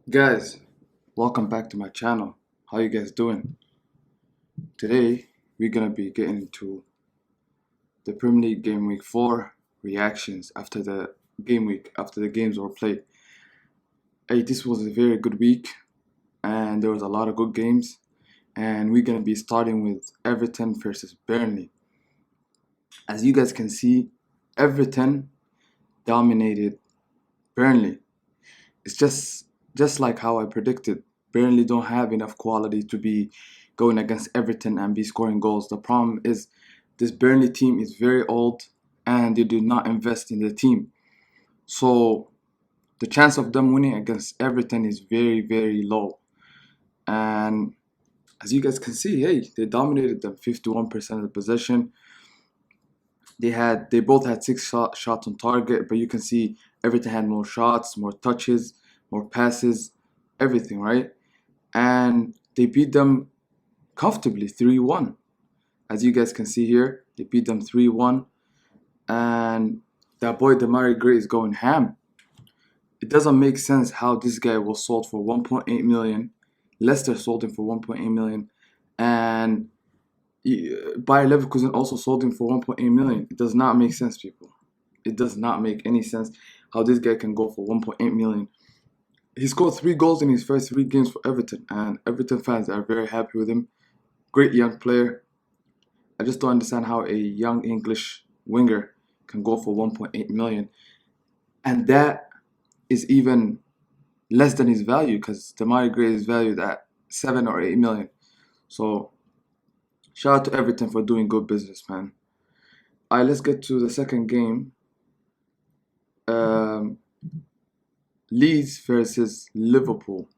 Guys, welcome back to my channel. How you guys doing? Today we're gonna be getting into the Premier League Game Week 4 reactions after the game week, after the games were played. Hey, this was a very good week and there was a lot of good games, and we're gonna be starting with Everton versus Burnley. As you guys can see, Everton dominated Burnley. It's just like how I predicted. Burnley don't have enough quality to be going against Everton and be scoring goals. The problem is this Burnley team is very old and they do not invest in the team. So the chance of them winning against Everton is very low. And as you guys can see, hey, they dominated them 51% of the possession. They both had shots on target, but you can see Everton had more shots, more touches, more passes, everything, right? And they beat them comfortably 3-1. As you guys can see here, they beat them 3-1, and that boy Damari Gray is going ham. It doesn't make sense how this guy was sold for 1.8 million. Leicester sold him for 1.8 million, and Bayer Leverkusen also sold him for 1.8 million. It does not make sense, people. It does not make any sense how this guy can go for 1.8 million. He scored 3 goals in his first 3 games for Everton, and Everton fans are very happy with him. Great young player. I just don't understand how a young English winger can go for 1.8 million, and that is even less than his value, because Damari Gray is valued at 7 or 8 million. So shout out to Everton for doing good business, man. Alright, let's get to the second game. Leeds versus Liverpool.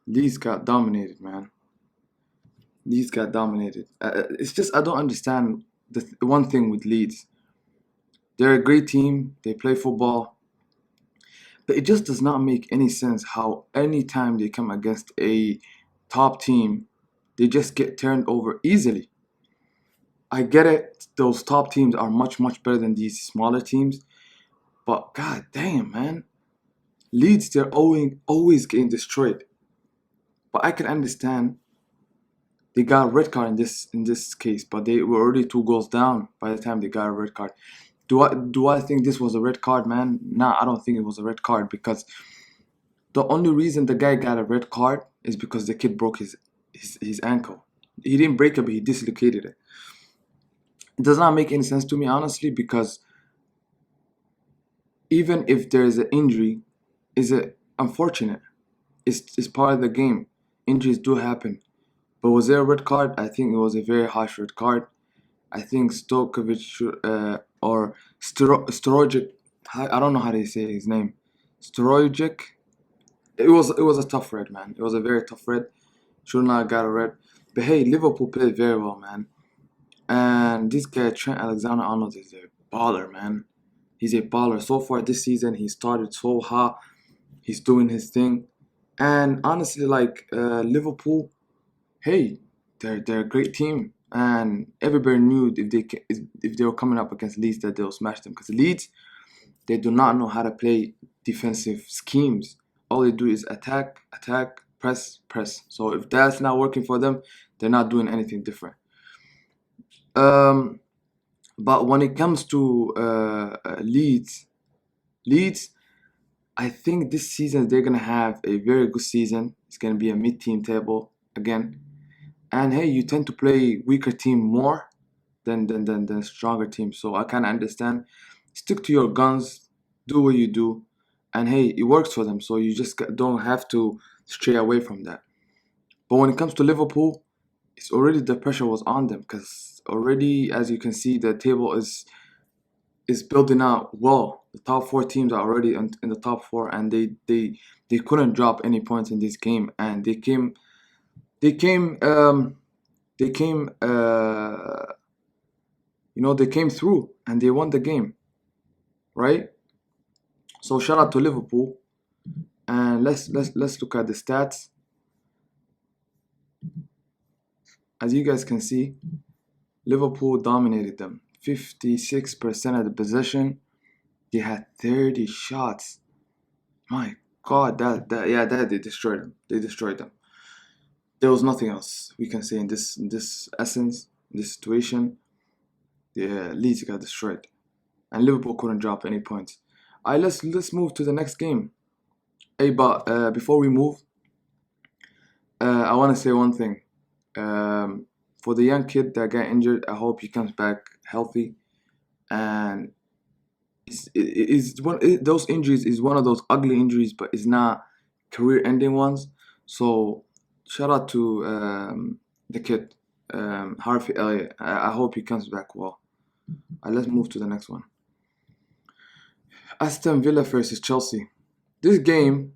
Leeds got dominated, man. Leeds got dominated. It's just I don't understand the one thing with Leeds. They're a great team. They play football. But it just does not make any sense how anytime they come against a top team, they just get turned over easily. I get it. Those top teams are much better than these smaller teams. But god damn, man. Leeds, they're always getting destroyed. But I can understand they got a red card in this case, but they were already 2 goals down by the time they got a red card. Do I think this was a red card, man? Nah, I don't think it was a red card, because the only reason the guy got a red card is because the kid broke his ankle. He didn't break it, but he dislocated it. It does not make any sense to me, honestly, because even if there is an injury, is it unfortunate? It's part of the game. Injuries do happen. But was there a red card? I think it was a very harsh red card. I think Stokovic or Storojic, I don't know how to say his name. Storojic. It was a tough red, man. It was a very tough red. Should not have got a red. But hey, Liverpool played very well, man. And this guy Trent Alexander-Arnold is a baller, man. He's a baller. So far this season, he started so hot. He's doing his thing. And honestly, like Liverpool, hey, they're a great team, and everybody knew if they were coming up against Leeds that they'll smash them. Because Leeds, they do not know how to play defensive schemes. All they do is attack, press. So if that's not working for them, they're not doing anything different. But when it comes to Leeds, I think this season they're gonna have a very good season. It's gonna be a mid-team table again. And hey, you tend to play weaker team more than stronger team. So I kind of understand. Stick to your guns, do what you do, and hey, it works for them. So you just don't have to stray away from that. But when it comes to Liverpool, it's already the pressure was on them, because already, as you can see, the table is building out well. The top 4 teams are already in the top 4, and they couldn't drop any points in this game, and they came they came they came through and they won the game, right? So shout out to Liverpool, and let's look at the stats. As you guys can see, Liverpool dominated them 56% of the possession. They had 30 shots. My God, that they destroyed them. They destroyed them. There was nothing else we can say in this essence, in this situation. The Leeds got destroyed, and Liverpool couldn't drop any points. Alright, let's move to the next game. Hey, but before we move, I want to say one thing. For the young kid that got injured, I hope he comes back healthy. And those injuries is one of those ugly injuries, but it's not career-ending ones. So shout out to the kid, Harvey Elliott. I hope he comes back well. Let's move to the next one. Aston Villa versus Chelsea. This game,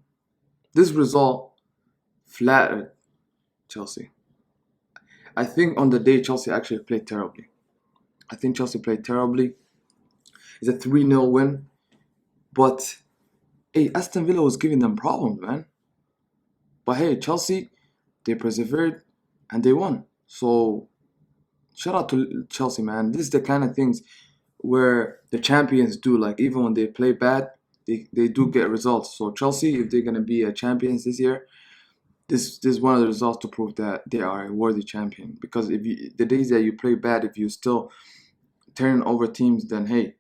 this result flattered Chelsea. I think on the day Chelsea actually played terribly. I think Chelsea played terribly. It's a 3-0 win. But hey, Aston Villa was giving them problems, man. But hey, Chelsea, they persevered and they won. So shout out to Chelsea, man. This is the kind of things where the champions do. Like even when they play bad, they do get results. So Chelsea, if they're gonna be champions this year, this is one of the results to prove that they are a worthy champion. Because if the days that you play bad, if you still turn over teams, then hey,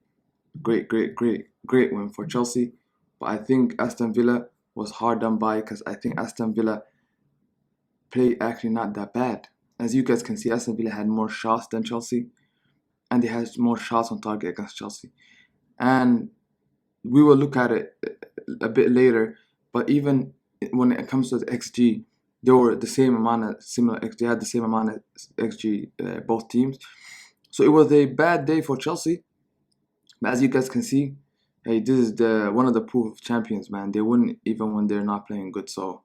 great win for Chelsea. But I think Aston Villa was hard done by because I think Aston Villa played actually not that bad. As you guys can see, Aston Villa had more shots than Chelsea, and they had more shots on target against Chelsea. And we will look at it a bit later, but even when it comes to the XG, they were the same amount of similar. They had the same amount of XG, both teams. So it was a bad day for Chelsea. But as you guys can see, hey, this is the one of the proof of champions, man. They win even when they're not playing good. So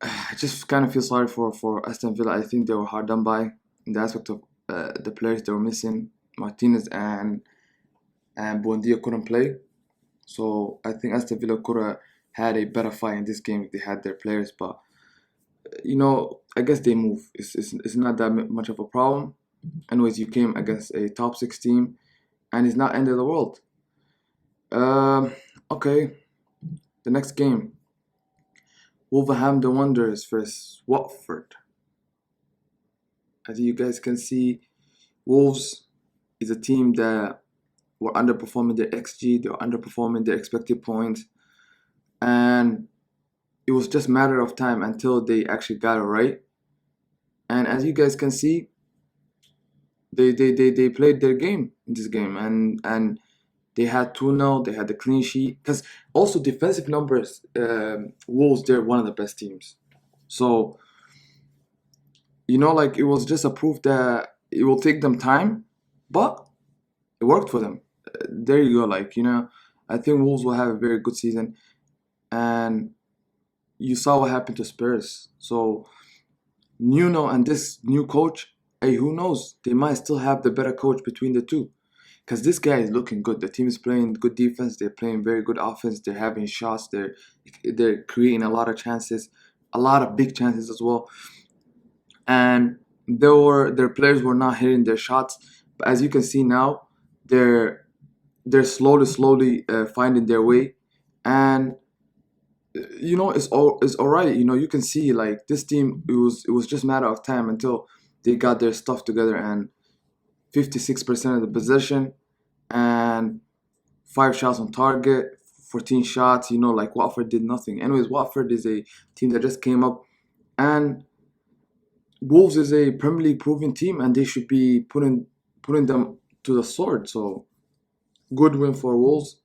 I just kind of feel sorry for Aston Villa. I think they were hard done by in the aspect of the players they were missing. Martinez and Buendia couldn't play. So I think Aston Villa could have had a better fight in this game if they had their players. But I guess they move. It's not that much of a problem. Anyways, you came against a top 6 team, and it's not end of the world. Okay, the next game, Wolverhampton Wanderers versus Watford. As you guys can see, Wolves is a team that were underperforming their XG, they were underperforming their expected points, and it was just a matter of time until they actually got it right. And as you guys can see, they played their game in this game, and they had 2-0, they had the clean sheet. Because also defensive numbers, Wolves, they're one of the best teams. So, like it was just a proof that it will take them time, but it worked for them. There you go. I think Wolves will have a very good season. And you saw what happened to Spurs. So, Nuno and this new coach, hey, who knows? They might still have the better coach between the two. Because this guy is looking good. The team is playing good defense. They're playing very good offense. They're having shots. They're creating a lot of chances, a lot of big chances as well. And their players were not hitting their shots. But as you can see now, they're slowly finding their way. And it's all right. You can see like this team. It was just a matter of time until they got their stuff together and 56% of the possession and 5 shots on target, 14 shots. Like Watford did nothing. Anyways, Watford is a team that just came up, and Wolves is a Premier League proven team, and they should be putting them to the sword. So good win for Wolves.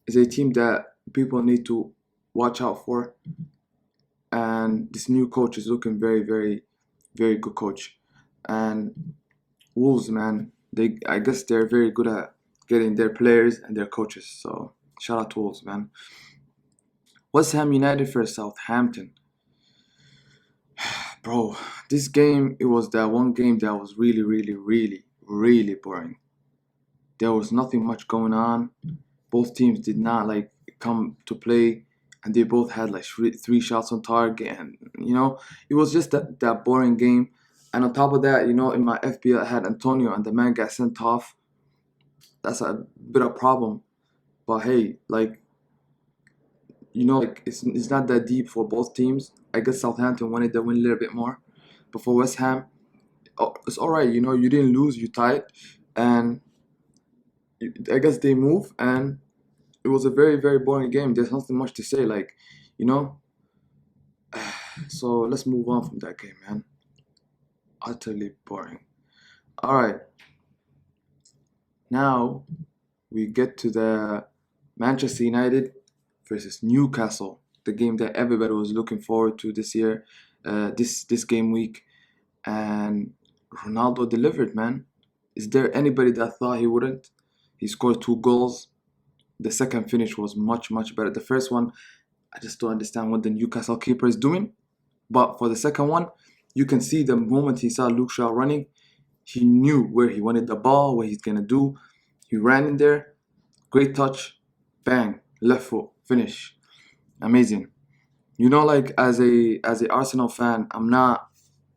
Is a team that people need to watch out for, and this new coach is looking very, very, very good coach. And Wolves, man, I guess they're very good at getting their players and their coaches. So shout out to Wolves, man. West Ham United versus Southampton. Bro, this game, it was that one game that was really, really, really, really boring. There was nothing much going on. Both teams did not come to play, and they both had 3 shots on target, and it was just that boring game. And on top of that, in my FPL I had Antonio, and the man got sent off. That's a bit of a problem. But hey, like it's not that deep for both teams. I guess Southampton wanted the win a little bit more, but for West Ham, it's all right. You didn't lose, you tied, and I guess they move, and it was a very very boring game. There's nothing much to say, like, you know. So let's move on from that game, man. Utterly boring. All right, now we get to the Manchester United versus Newcastle, the game that everybody was looking forward to this year, this game week, and Ronaldo delivered, man. Is there anybody that thought he wouldn't? He scored 2 goals. The second finish was much much better. The first one, I just don't understand what the Newcastle keeper is doing. But for the second one, you can see the moment he saw Luke Shaw running, he knew where he wanted the ball, what he's gonna do. He ran in there, great touch, bang, left foot, finish, amazing. Like as a Arsenal fan, I'm not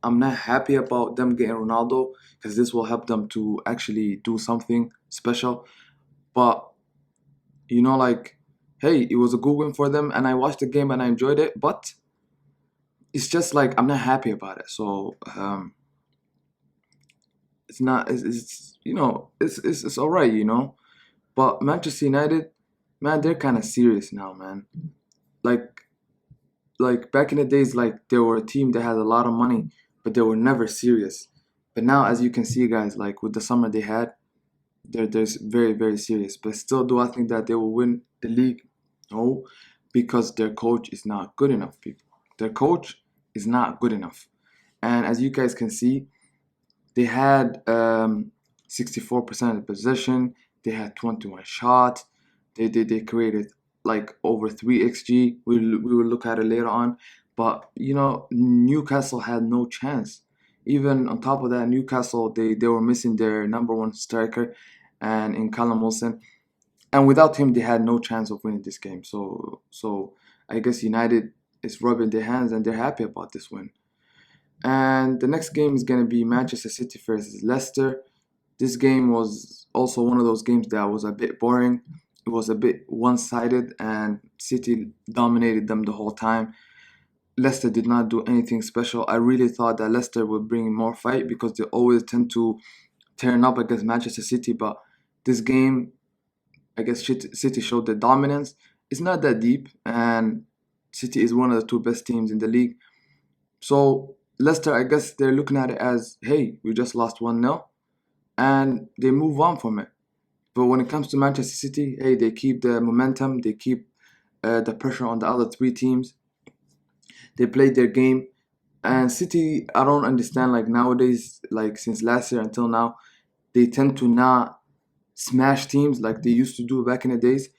happy about them getting Ronaldo because this will help them to actually do something special. But like, hey, it was a good win for them, and I watched the game and I enjoyed it. But it's just like I'm not happy about it. So it's not. It's all right. But Manchester United, man, they're kind of serious now, man. Like back in the days, like they were a team that had a lot of money, but they were never serious. But now, as you can see, guys, like with the summer they had, they're very very serious. But still, do I think that they will win the league? No, because their coach is not good enough. People, their coach is not good enough. And as you guys can see, they had 64% of the possession. They had 21 shots. They created like over 3 xg. We will look at it later on. But Newcastle had no chance. Even on top of that, Newcastle they were missing their number one striker, and in Callum Wilson. And without him, they had no chance of winning this game. So I guess United is rubbing their hands and they're happy about this win. And the next game is going to be Manchester City versus Leicester. This game was also one of those games that was a bit boring. It was a bit one-sided, and City dominated them the whole time. Leicester did not do anything special. I really thought that Leicester would bring more fight because they always tend to turn up against Manchester City. But this game, I guess City showed the dominance. It's not that deep, and City is one of the two best teams in the league. So Leicester, I guess they're looking at it as, hey, we just lost 1-0, and they move on from it. But when it comes to Manchester City, hey, they keep the momentum, they keep the pressure on the other three teams. They played their game, and City, I don't understand. Like nowadays, like since last year until now, they tend to not smash teams like they used to do back in the days.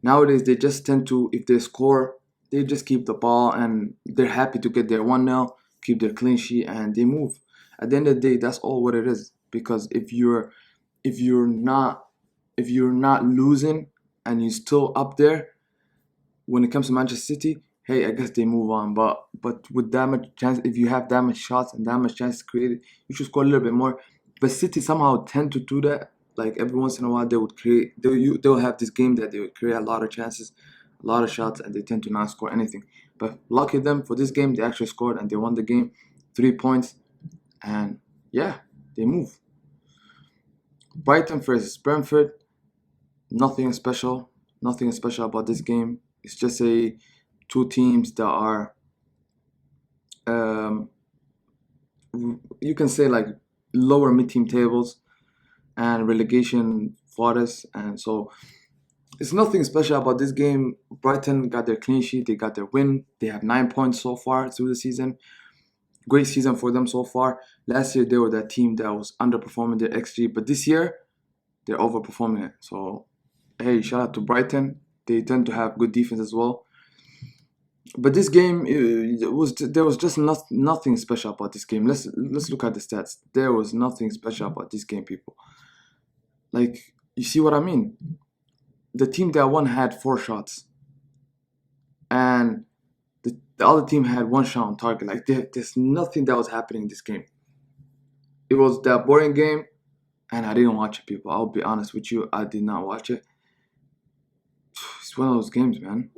Nowadays, they just tend to, if they score, they just keep the ball and they're happy to get their 1-0, keep their clean sheet, and they move. At the end of the day, that's all what it is. Because if you're not losing and you're still up there, when it comes to Manchester City, hey, I guess they move on. But with that much chance, if you have that much shots and that much chances created, you should score a little bit more. But City somehow tend to do that. Like every once in a while, they would create. They'll have this game that they would create a lot of chances, a lot of shots, and they tend to not score anything. But lucky them for this game, they actually scored and they won the game, 3 points, and yeah, they move. Brighton versus Brentford, nothing special. Nothing special about this game. It's just two teams that are um, you can say like lower mid-team tables and relegation fighters, and so it's nothing special about this game. Brighton got their clean sheet, they got their win. They have 9 points so far through the season. Great season for them so far. Last year they were that team that was underperforming their XG, but this year they're overperforming it. So hey, shout out to Brighton. They tend to have good defense as well. But this game, there was just nothing special about this game. Let's look at the stats. There was nothing special about this game, people. Like, you see what I mean? The team that won had 4 shots, and the other team had 1 shot on target. Like, there's nothing that was happening in this game. It was that boring game, and I didn't watch it, people. I'll be honest with you, I did not watch it. It's one of those games, man.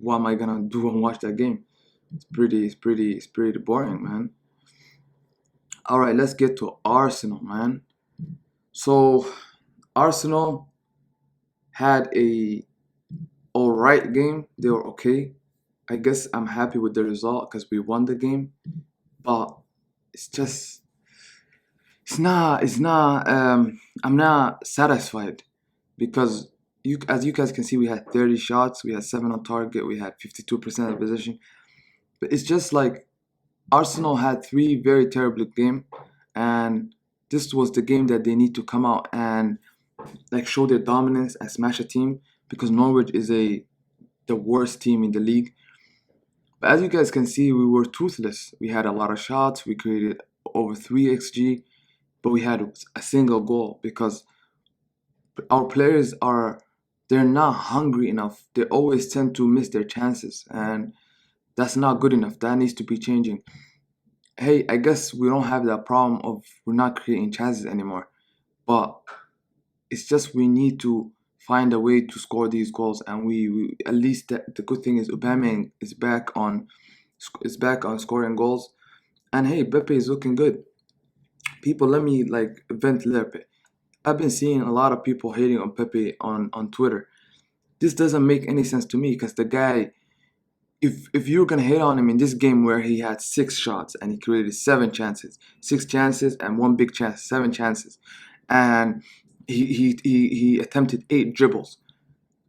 what am I gonna do and watch that game? It's pretty boring, man. All right, let's get to Arsenal, man. So Arsenal had a alright game. They were okay. I guess I'm happy with the result because we won the game. But it's just it's not I'm not satisfied because as you guys can see we had 30 shots, we had 7 on target, we had 52% of possession. But it's just like Arsenal had 3 very terrible games, and this was the game that they need to come out and like show their dominance and smash a team because Norwich is the worst team in the league. But as you guys can see, we were toothless. We had a lot of shots, we created over 3 xg, but we had a single goal because our players are they're not hungry enough. They always tend to miss their chances, and that's not good enough. That needs to be changing. Hey, I guess we don't have that problem of we're not creating chances anymore, but it's just we need to find a way to score these goals, and we at least the good thing is Aubameyang is back on scoring goals, and hey, Pepe is looking good. People, let me like vent a little bit. I've been seeing a lot of people hating on Pepe on Twitter. This doesn't make any sense to me because the guy, if you're gonna hate on him in this game where he had 6 shots and he created 7 chances, 6 chances and 1 big chance, 7 chances, and he attempted 8 dribbles.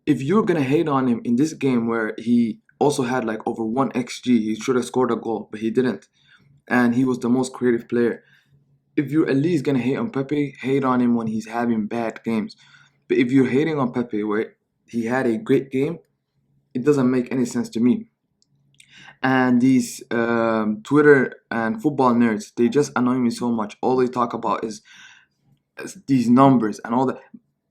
If you're gonna hate on him in this game where he also had like over 1 xg, he should have scored a goal, but he didn't, and he was the most creative player. If you're at least gonna hate on Pepe, hate on him when he's having bad games. But if you're hating on Pepe where he had a great game, it doesn't make any sense to me. And these Twitter and football nerds, they just annoy me so much. All they talk about is these numbers and all that.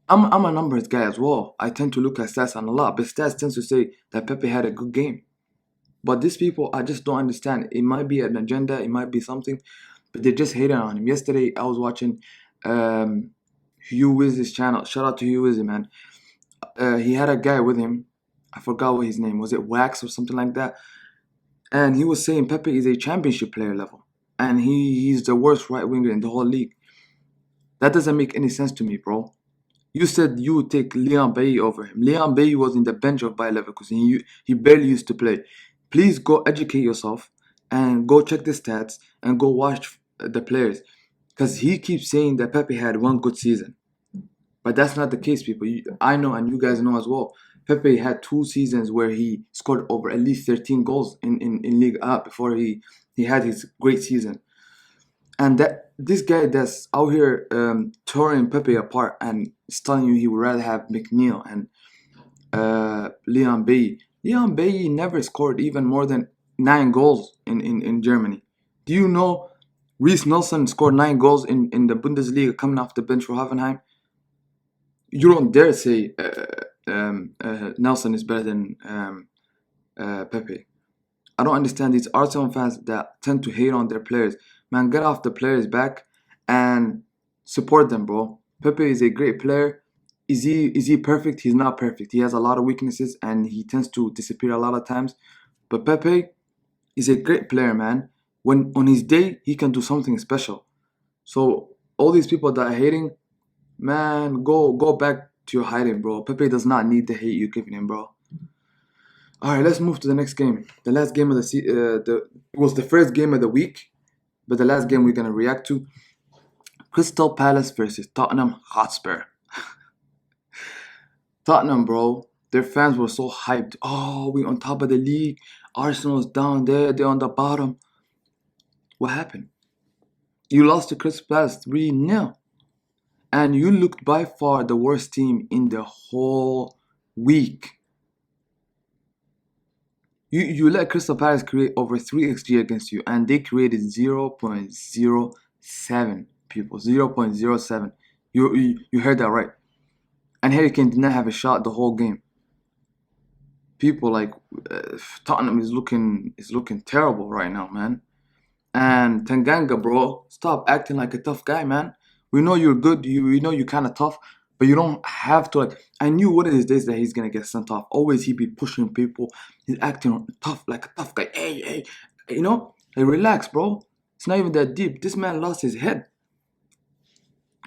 I'm a numbers guy as well. I tend to look at stats and a lot, but stats tends to say that Pepe had a good game. But these people, I just don't understand. It might be an agenda, it might be something, but they just hated on him. Yesterday, I was watching um, Hugh Wiz's channel. Shout out to Hugh Wiz, man. He had a guy with him. I forgot what his name was. It Wax or something like that. And he was saying Pepe is a championship player level, and he's the worst right winger in the whole league. That doesn't make any sense to me, bro. You said you would take Leon Bailey over him. Leon Bailey was in the bench of Bayer Leverkusen. He barely used to play. Please go educate yourself and go check the stats and go watch the players. Because he keeps saying that Pepe had 1 good season. But that's not the case, people. I know and you guys know as well. Pepe had 2 seasons where he scored over at least 13 goals in League A before he had his great season. And that this guy that's out here tearing Pepe apart and is telling you he would rather have McNeil and Leon Bailey. Leon Bailey never scored even more than 9 goals in Germany. Do you know Reece Nelson scored 9 goals in the Bundesliga coming off the bench for Hoffenheim? You don't dare say Nelson is better than Pepe. I don't understand these Arsenal fans that tend to hate on their players. Man, get off the players' back and support them, bro. Pepe is a great player. Is he perfect? He's not perfect. He has a lot of weaknesses and he tends to disappear a lot of times. But Pepe is a great player, man. When on his day, he can do something special. So all these people that are hating, man, go back to your hiding, bro. Pepe does not need the hate you're giving him, bro. All right, let's move to the next game. The last game of it was the first game of the week, but the last game we're gonna react to: Crystal Palace versus Tottenham Hotspur. Tottenham, bro, their fans were so hyped. Oh, we on top of the league. Arsenal's down there. They're on the bottom. What happened? You lost to Crystal Palace 3-0, and you looked by far the worst team in the whole week. You let Crystal Palace create over 3 xg against you, and they created 0.07, people. 0.07. You heard that right. And Harry Kane did not have a shot the whole game. People, like Tottenham is looking terrible right now, man. And Tanganga, bro, stop acting like a tough guy, man. We know you're good. We know you're kind of tough, But you don't have to like. I knew one of these days that he's gonna get sent off. Always he be pushing people. He's acting tough, like a tough guy. Hey, hey, hey, relax, bro. It's not even that deep. This man lost his head.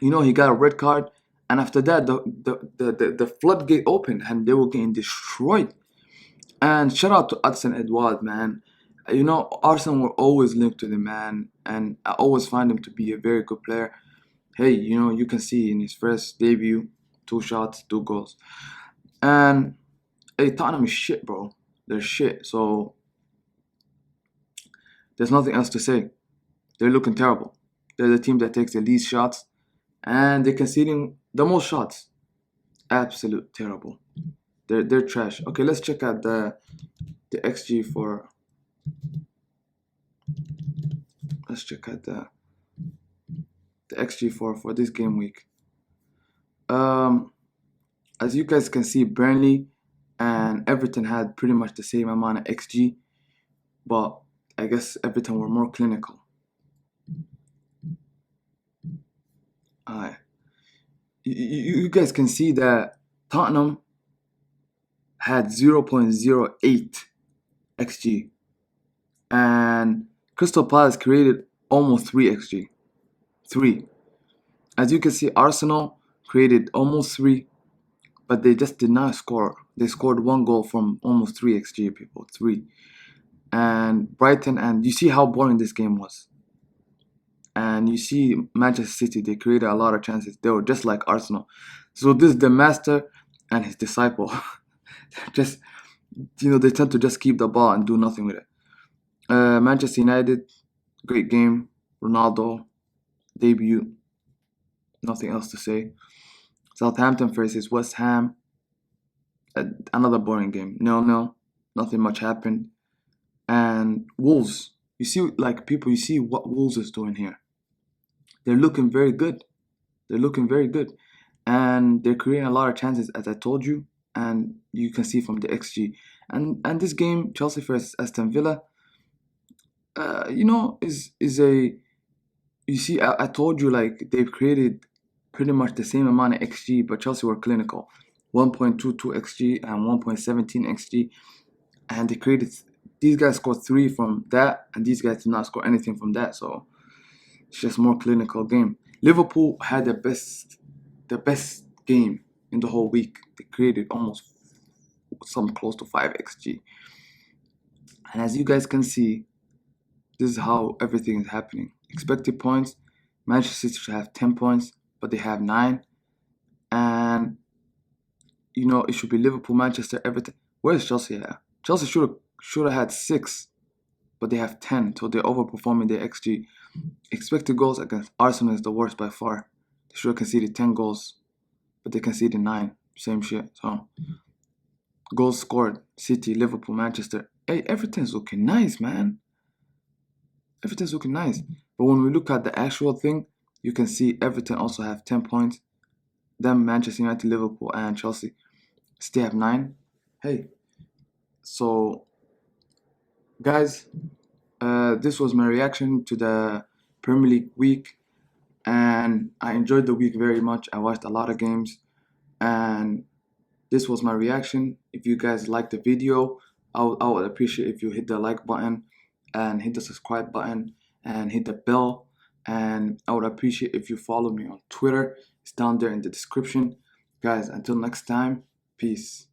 He got a red card, and after that, the floodgate opened, and they were getting destroyed. And shout out to Hudson Edward, man. Arsenal were always linked to the man, and I always find him to be a very good player. Hey, you can see in his first debut, 2 shots, 2 goals. And hey, Tottenham is shit, bro. They're shit. So there's nothing else to say. They're looking terrible. They're the team that takes the least shots, and they're conceding the most shots. Absolute terrible. They're trash. Okay, let's check out the XG for. Let's check out the XG for this game week. As you guys can see, Burnley and Everton had pretty much the same amount of XG, but I guess Everton were more clinical. Alright. You guys can see that Tottenham had 0.08 XG, and Crystal Palace created almost 3 XG. 3. As you can see, Arsenal created almost 3, but they just did not score. They scored 1 goal from almost 3 XG, people. 3. And Brighton, and you see how boring this game was. And you see Manchester City, they created a lot of chances. They were just like Arsenal. So this is the master and his disciple. Just, they tend to just keep the ball and do nothing with it. Manchester United, great game. Ronaldo, debut. Nothing else to say. Southampton versus West Ham. Another boring game. 0-0. Nothing much happened. And Wolves. You see what Wolves is doing here. They're looking very good. And they're creating a lot of chances, as I told you. And you can see from the XG. And this game, Chelsea versus Aston Villa, is a. You see, I told you, like, they've created pretty much the same amount of XG, but Chelsea were clinical. 1.22 XG and 1.17 XG. And these guys scored 3 from that, and these guys did not score anything from that. So it's just more clinical game. Liverpool had the best game in the whole week. They created almost some close to 5 XG. And as you guys can see, this is how everything is happening. Expected points, Manchester City should have 10 points, but they have 9. And it should be Liverpool, Manchester, Everton. Where's Chelsea at? Chelsea should have had 6, but they have 10, so they're overperforming their XG. Expected goals against Arsenal is the worst by far. They should have conceded 10 goals, but they conceded 9. Same shit. So goals scored: City, Liverpool, Manchester. Hey, Everton's looking nice, man. Everton's looking nice. But when we look at the actual thing, you can see Everton also have 10 points. Then Manchester United, Liverpool, and Chelsea still have 9. Hey, so guys, this was my reaction to the Premier League week, and I enjoyed the week very much. I watched a lot of games, and this was my reaction. If you guys liked the video, I would appreciate if you hit the like button and hit the subscribe button and hit the bell. And I would appreciate if you follow me on Twitter. It's down there in the description. Guys, until next time, peace.